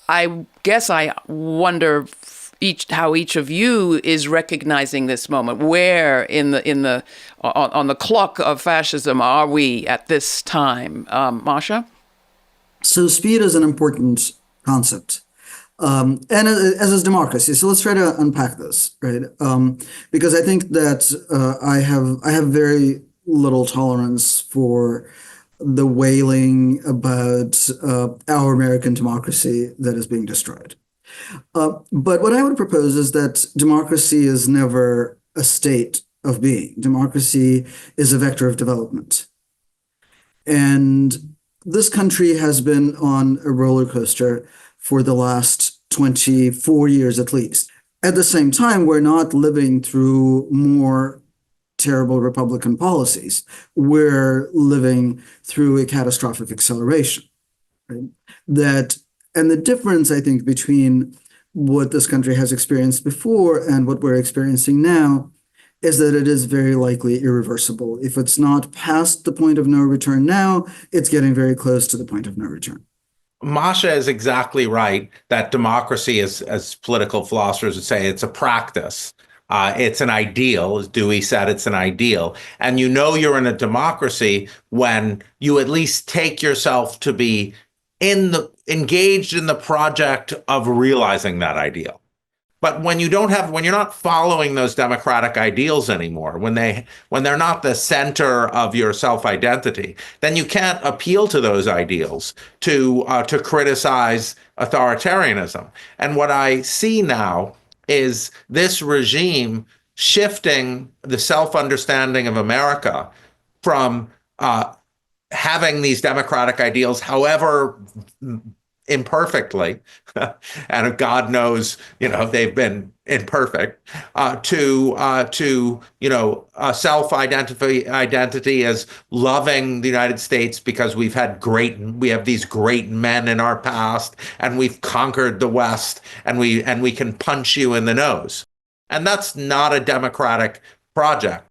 I guess I wonder how each of you is recognizing this moment. Where on the clock of fascism are we at this time, Masha? So speed is an important concept. And as is democracy. So let's try to unpack this, right? Because I think that I have very little tolerance for the wailing about our American democracy that is being destroyed. But what I would propose is that democracy is never a state of being. Democracy is a vector of development. And this country has been on a roller coaster for the last 24 years at least. At the same time, we're not living through more terrible Republican policies. We're living through a catastrophic acceleration. Right? That and the difference, I think, between what this country has experienced before and what we're experiencing now is that it is very likely irreversible. If it's not past the point of no return now, it's getting very close to the point of no return. Masha is exactly right that democracy is, as political philosophers would say, it's a practice. It's an ideal, as Dewey said, it's an ideal. And you know you're in a democracy when you at least take yourself to be engaged in the project of realizing that ideal. But when you're not following those democratic ideals anymore, when they're not the center of your self-identity, then you can't appeal to those ideals to criticize authoritarianism. And what I see now is this regime shifting the self-understanding of America from having these democratic ideals, however imperfectly, and God knows, they've been imperfect, to a self-identity as loving the United States because we have these great men in our past, and we've conquered the West, and we can punch you in the nose. And that's not a democratic project.